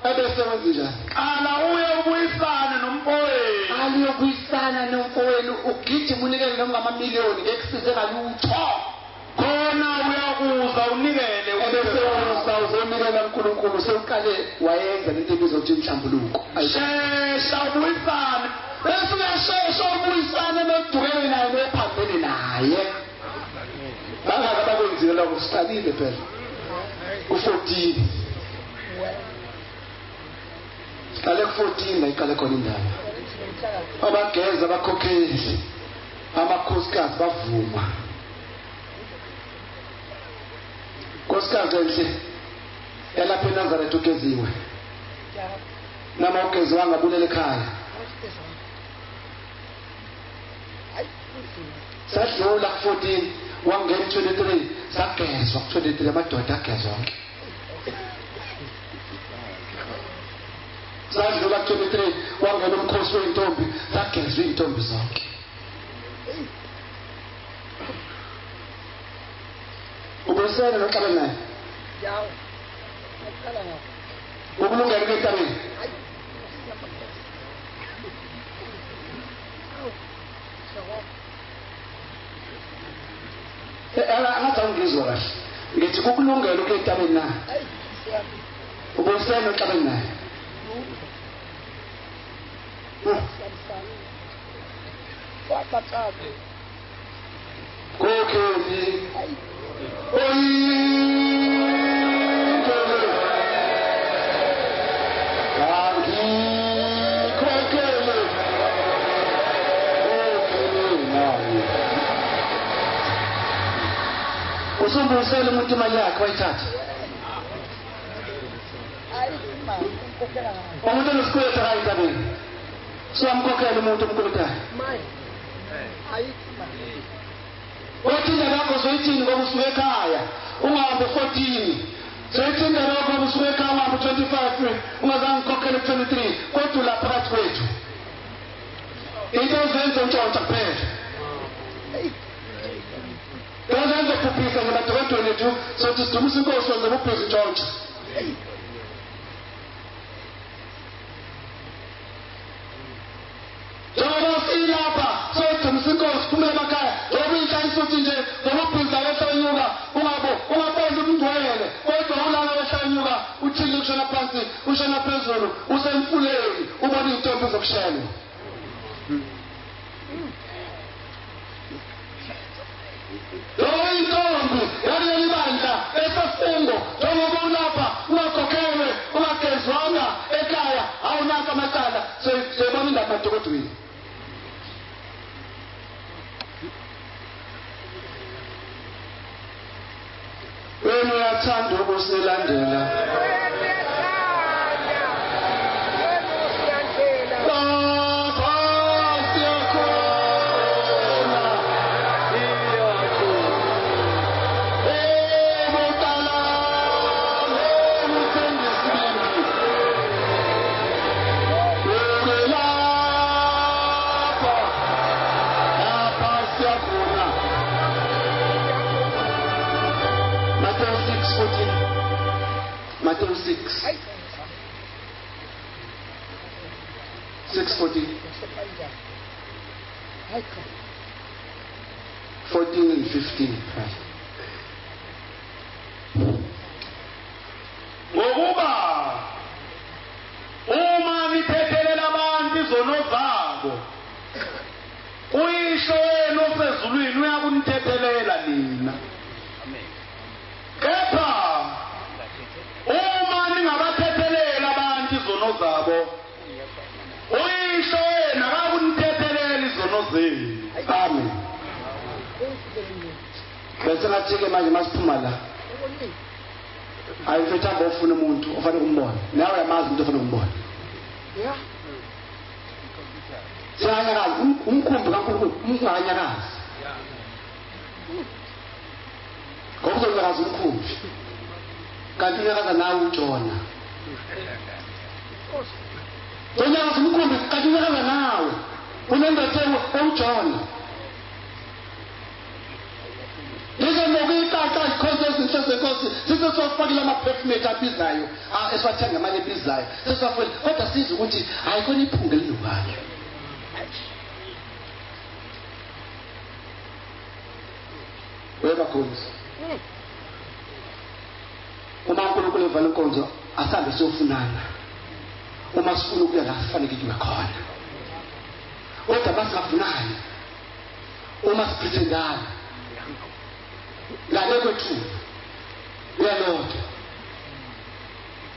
ebesebenza njani qala uye ubuyisane nomfowenu aliyokuyisana nomfowenu ugijima unikele noma amamiliyoni ngekusize ngalutho khona uyakuza unikele ubese uzonikela uNkulunkulu sewuqale wayenza lento ebizwa ukuthi inhlambuluko shesha ubuyisane bese uyashesha ubuyisane nedukele naye nephambene naye bangaka bakwenzile lokho siqalile phela u14 qale ku14 la iqale khona indaba abageza abakhokheli amakhosikazi bavuma Nkosikazi enhle elapha eNazaretha ugeziwe nama ugezi wangabulela ekhaya sadlula ku14 wangena 23 sagezwa ku23 amadoda agezwa wonke sadlula ku23 wangena umkhosi weintombi sagezwa intombi zonke ubusela noxaba naye yawo akala ngapha ukulungela kwetabeni ngathi angizwa kahle ngithi kukulungela ukwetabeni na ubusela noxaba naye kokheli usumbuyisele umuntu imali yakhe wayithatha umuntu onesikweleti akayintabeni siyamkhokhela umuntu omkoletayo othinde lakho zoyithini ngoba usuke ekhaya ungahambe 14 zoyithinde lakho ngoba usuke ekhaya ungahambe 25 ungazange ukhokhele 23 kodwa la phakathi kwethu into ezenza ntshontsha kuphela Dozenza kupisa ngemadokotela ethu sothi sidumisa inkosi wenza ubuphizi ntshontsha Njengoba silapha sodumisa inkosi phumela emakhaya ngoba inhlaya isuthi nje ngobuphizi abehlanyuka ungabonza umngcwele kodwa ulala wehlanyuka uthile kushona phansi ushona phezulu usemfuleni ubona intombi zokushayela intombi yaleli bandla esafungo njengoba ulapha ungakhokhelwe ungagezwanga ekhaya awunaka amacala seyibona indaba emadokotweni wena uyathanda ukusilandela Matthew 6:14 14 and 15 right ngokuba uma nithethelela abantu izono zabo uyisho wenu osezulwini uyakunithethelela nina kepha uma ningabathethelela abantu izono zabo uyisho wena akakunithethelela izono zenu amen bese ngathi-ke manje masiphuma la ayimfethanga ofuna umuntu ofanele ukumbona nawe uyamazi umuntu ofanele ukumbona siyanyakazi umkhumbi kankulunkulu unganyakazi ngoba uzonyakaza umkhumbi kanti unyakaza nawe utshona unyakaza umkhumbi kanti unyakaza nawe unembetheko ewutshona Lize nokuyitata ikhonto ezinhle zenkosi size sofakile amaphefumate abizayo esiwathenga imali ebizayo sesafuna kodwa siza ukuthi ayikho iphunga elinukayo webakhonzi uma uNkulunkulu evale inkonzo asambe siyofunana uma sifuna ukuya la sifanele kuyiwe khona kodwa masingafunani uma sipretendana ngale kwethu uyalonda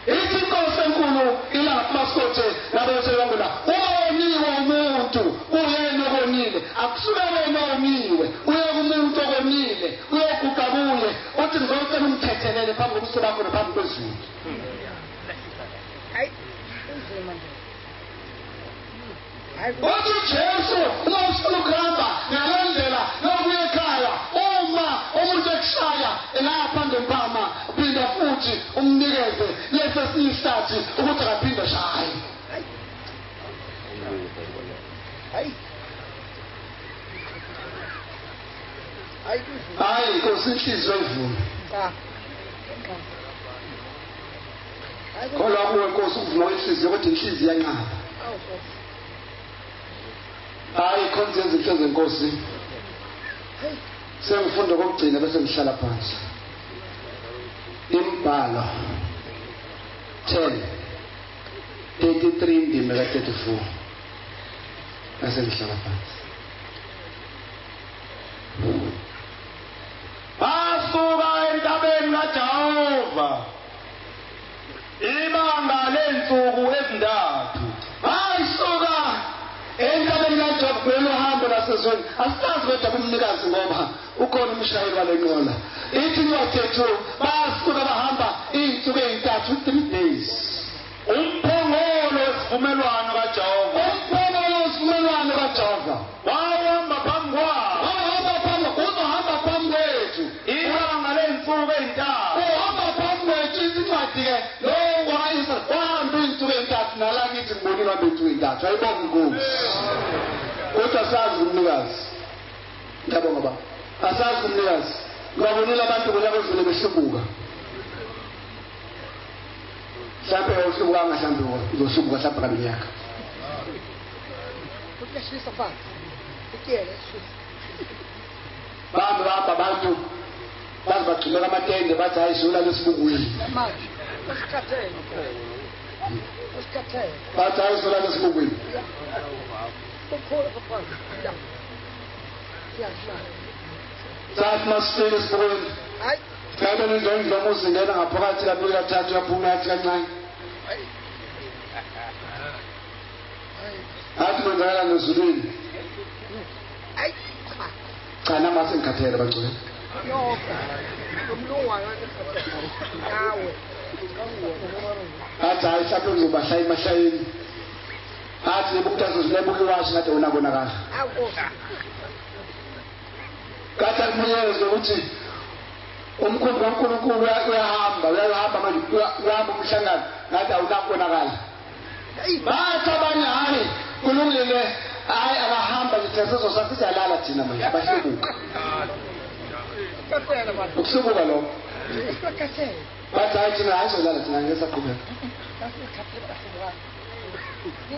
ithi inkosi enkulu ilapha masikothe nabeselangula uwoniwe umuntu uyena okonile akusuke wena owoniwe uye kumuntu okonile uyoguqa kuye uthi ngizocela umthethelele phambi kobuso bakho naphambi kwezulu uthi Jesu uma ufuna ukuhamba ngalendlela yokuya ekhaya uma umuntu ekushaya elapha ngempama uphinda futhi umnikeze lesi siyihlathi ukuthi akaphinde shaye hayi inkosi inhliziyo evuma kodwa kuwe inkosi uvuma inhliziyo kodwa inhliziyo iyanqaba hayi khonze izinto zenkosi sengifunda kokugcina bese ngihlala phansi imbalo 10:33 ndime ka 34 bese ngihlala phansi Jehova ibanga lensuku ezintathu ayisuka entabeni kaJobe kwelo hambo lasezweni asazi kodwa kumnikazi ngoba ukhona umshayeli walenqola ithi incwadi yethu basuka bahamba izinsuku ezintathu 3 days umphongolo wesivumelwano kaJehova umphongolo wesivumelwano kaJehova wahamba phambi kwabo uzohamba phambi kwethu ibanga lensuku ezintathu uhamba phambi kwethu incwadi-ke lo wahamba izinsuku ezintathu nalakithi ngibonile wahamba izinsuku ezintathu ayibonga inkosi kodwa asazi umnikazi ngiyabonga baba asazi umnikazi ngibabonile abantu kunyaka odlule behlubuka mhlawumbe uhlubukanga mhlawumbe uzoshubuka mhlawumbe ngaminyaka bahamba abantu baze bagxumeka amatende bathi hayi sula lesibungwini bathi hayi sula lesibungwini sathi masifike esibungwini ngabe nizondla umuzi ngena ngaphakathi kabili kathathu yaphuma yathi kancane athi kwenzakala nezulwini cha namase ngikhathele bacwele athi hayi mhlawumbe ngizobahlaya emahlayeni athi nebukutazozilebuka iwashi ngade unabonakala kathi akumenyezwe ukuthi umkhulu kaNkulunkulu uyahamba manje uyahamba umhlangano ngathi awunakubonakala bathi abanye hayi kulungile hayi akahamba nje sesizosakhe siyalala thina manje abahlubuka ukuhlubuka lokho bathi hayi thina hayi sizolala thina ngesaqhubeka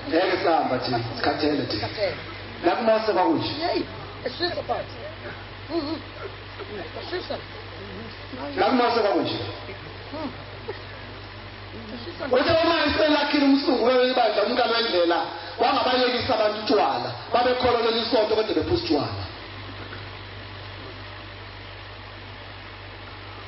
ngeke sihamba thina sikhathele thina nakumase kwakunje nakumase kwakunje uthe uma iselakhile umsungu webandla umkalo wendlela wangabayekisa abantu utshwala babekholelwa isonto kodwa bephuza utshwala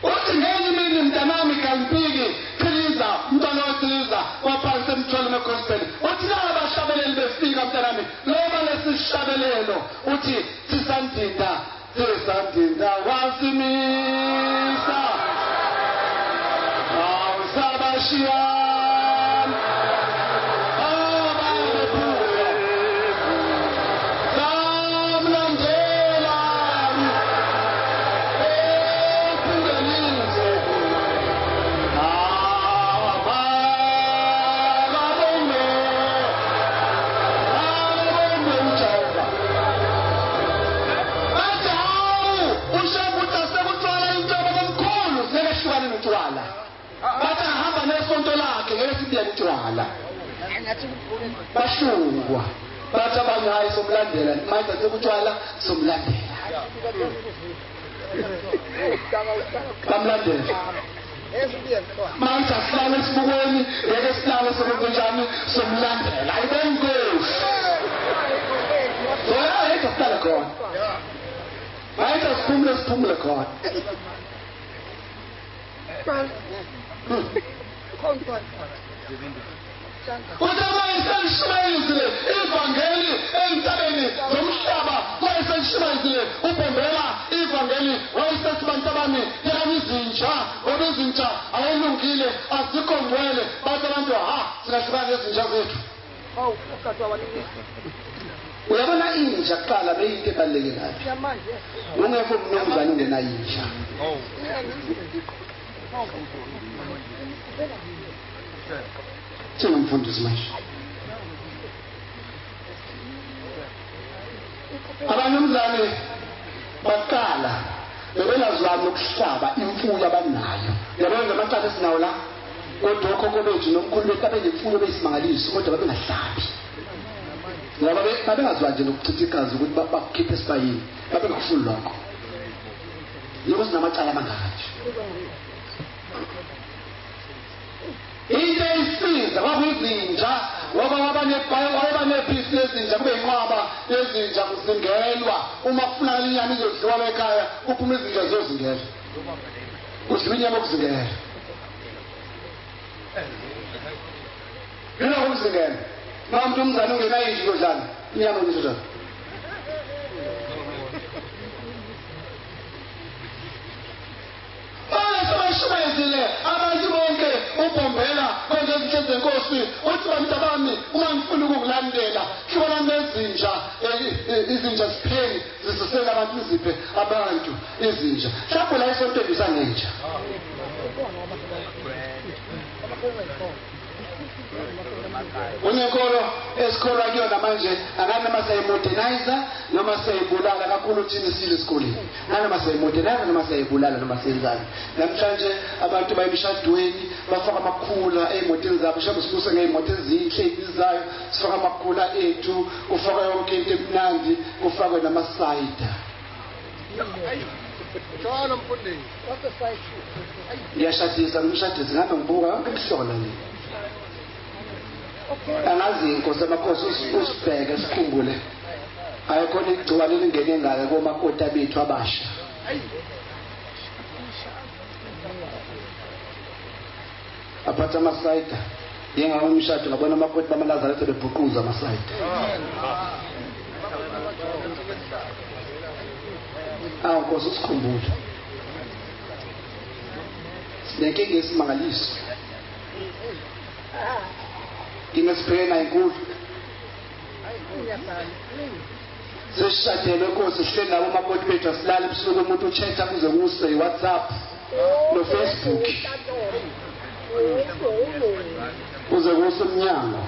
uthi ngenye imini mntanami Kalimpiki Khiliza umntwana weSiliza waphansi emthwalo wegospel uthi laba bashabeleli befika mntanami loba lesishabelelo uthi sisandinda wasimisa awusabashiyana ababephuza samlandela ephungelize ababonge uJehova ushabuta sekuthola intoba komkhulu selehlukane notshwala bathi ahamba nesonto lakhe ngeke sibuye utshwala bashungwa bathi abanye hayi somlandela manje sekutshwala somlandela bamlandela manje asihlale esibukweni ngeke sihlale sokunjani somlandela ayibongosi sola ayikho sihlale khona ayikho siphumule khona Utama iselishimayizile ivangeli entabeni zomhlaba wayeselishimayizile ubombela ivangeli wayesesibantabani yanizinja ngoba izinja awelungile azikho ngcwele bathi abantu singahlukana nezinja zethu uyabona inja kuqala beyinto ebalulekelayo ungekho umnumzane ungenayinja Singumfundisi manje abanumzane baqala bebelazwana ukuhlaba imfuyo abanayo yabona ngamacala esinawo la kodwa okhokho bethu nomkhulu bethu abenemfuyo beyisimangaliso kodwa babengahlabi ngoba babengazwa nje nokuchitha igazi ukuthi bakukhiphe esibayini babengafuni lokho yebo sinamacala amangaka into isiza kwakuyizinja wabanebhisi lezinja kube inqwaba yezinja kuzingelwa uma kufunakala inyama izodliwa ekhaya kuphuma izinja ziyozingelwa kudliwa inyama okuzingela yena umzingene umuntu umzana ungena yinji kodlana inyama ngisho Bayashubezile abantu bonke ubhombela konke izinto zenkosi uthi bantu bami uma ngifuna ukukulandela khona nezinja izinja sipheni zisisela abantu iziphe abantu izinja mhlawumbe la esontweni sangenja unenkolo esikolo akuyona manje anganoma sayimodernizer noma sayibulala kakhulu thina isile esikoleni anganoma sayimodernizer noma sayibulala noma senzani namhlanje abantu bayemshadweni bafaka amakhula ezimotweni zabo mhlawumbe sibuse ngezimoto ezinhle ezizayo sifaka amakhula ethu ufaka yonke into emnandi kufakwe namasayida John Mfundisi what's the side yashadisa ngumshadisi ngabe ngibuka yonke kuhlola le angazi inkosi amakhosi usibheke sikhumbule ayikhona igciwane lingene ngake komakoti abethu abasha aphatha amasayida yengawo umshado ngabona amakoti bamaLazaretha bebhuquza amasayida Nkosi usikhumbule sinenkinga esimangaliso ingesibhekena inkulu sesishadele Nkosi sihleli nabo amakoti bethu asilala ebusuku umuntu uchatha kuze kuse WhatsApp no Facebook kuze kuse umnyango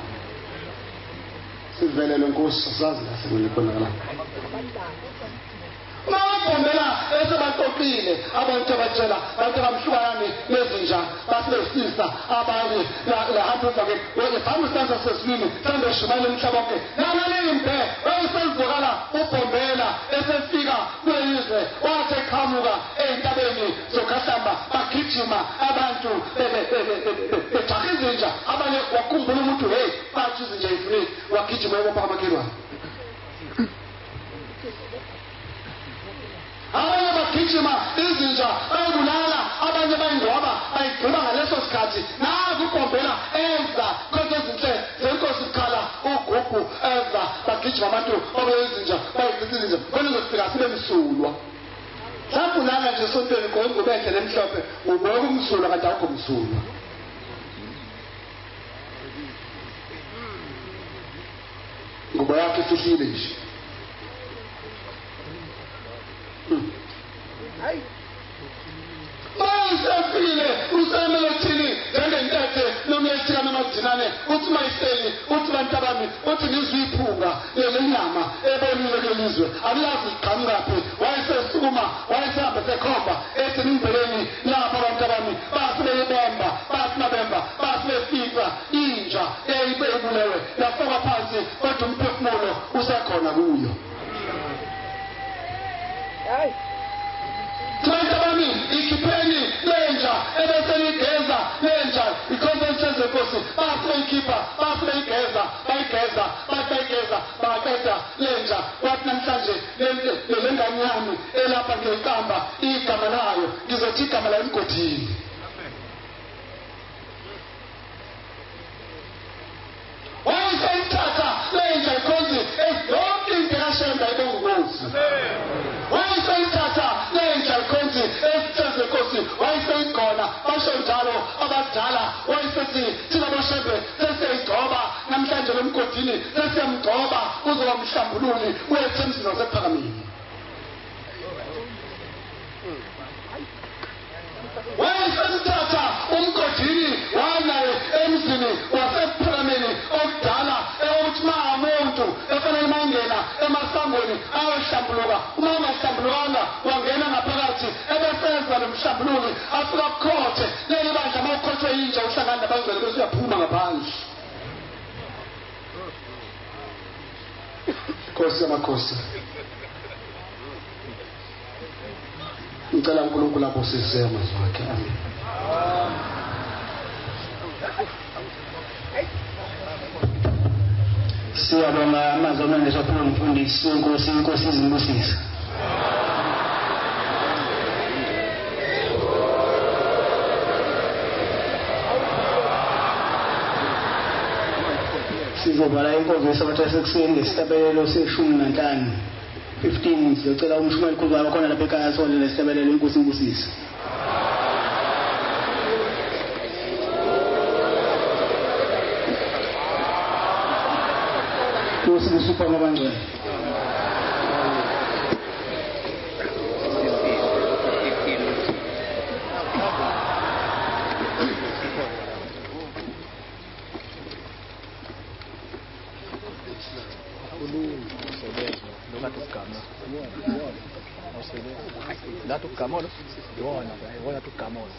sivelele Nkosi sazi la sekulikhona Mawabhombela esebaxoxile abantu abatshela abantu abamhlukane nezinja basebesisa abanye la hantu ke wefamily stanza sesini sande shumane umhlaba wonke namalimbe wayesezokala ubhombela esefika kweyizwe wathi eqhamuka eintabeni zokahlamba bagijima abantu bethaqa izinja abanye wakhumbula umuntu hey bathi izinja ifuni wagijima ebopha amakhelwane abanye bagijima izinja bayibulala abanye bayingcwaba bayigqiba ngaleso sikhathi nazi ubhombela enza konke izinhle zenkosi ikhala ugubhu enza bagijima abantu babeyizinja bayichitha izinja khona uzofika sibe msulwa safunana nje esontweni ngoba enhle nemhlophe ubona umsulwa kanti akho msulwa ngoba yakhe ifihlile nje Mayisafile usamele thini njengentethe nomyethika nomadinane uthi mayiseli uthi bantu abami uthi ngiziphunga lenyama ebonile kelizwe aliyazi iqhamukaphi wayesesukuma wayesihamba sekhomba ethi nimbeleni lapha abantu abami basebeyibomba basimabemba basebefika inja eyibebulewe yafaka phansi kodwa umphefumulo usekhona kuyo Twantabami ikipheni lenja ebesenigeza lenja ikhonsense zenkosi baseyikhipha baseyigeza bayigeza baseyigeza baqeda lenja kwathi namhlanje lenganyami elapha ngeqamba igama layo ngizothi igama la emgodini wayesenthatha lenja ikhonzi ezonke interaction ayibongozi wayesenthatha lenja ikhonzi esithenze Nkosi wayeseyigona basho njalo abadala wayesethi thina bashebe sesiyigcoba namhlanje lomgodini sesiyamgcoba uzoba umhlambululi wethu emzini wasephakamini wayesenthatha umgodini wanaye emzini wasephakamini okudala ukuthi umuntu efanele mangena emasangweni ayohlambuluka uma ungahlambulukanga wangena ngaphakathi ebesenza lomhlambululi asuka kukhothe leli bandla mawukhothwe yinja uhlangana nabangcwele bese uyaphuma ngaphandle Nkosi yamakhosi ngicela uNkulunkulu abusise amazwi akhe amen siyabonga amazwi amenezwa phela umfundisi inkosi izibusisa sizovala inkonzo yesabatha sekuseni ngestabelelo se-15 sizocela umshumeli khulu khona lapha ekhaya athole lestabelelo inkosi imbusise. Nkosi kusupha ngabangcwele. Lá tu camolo, agora tu camolo.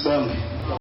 Sibonge.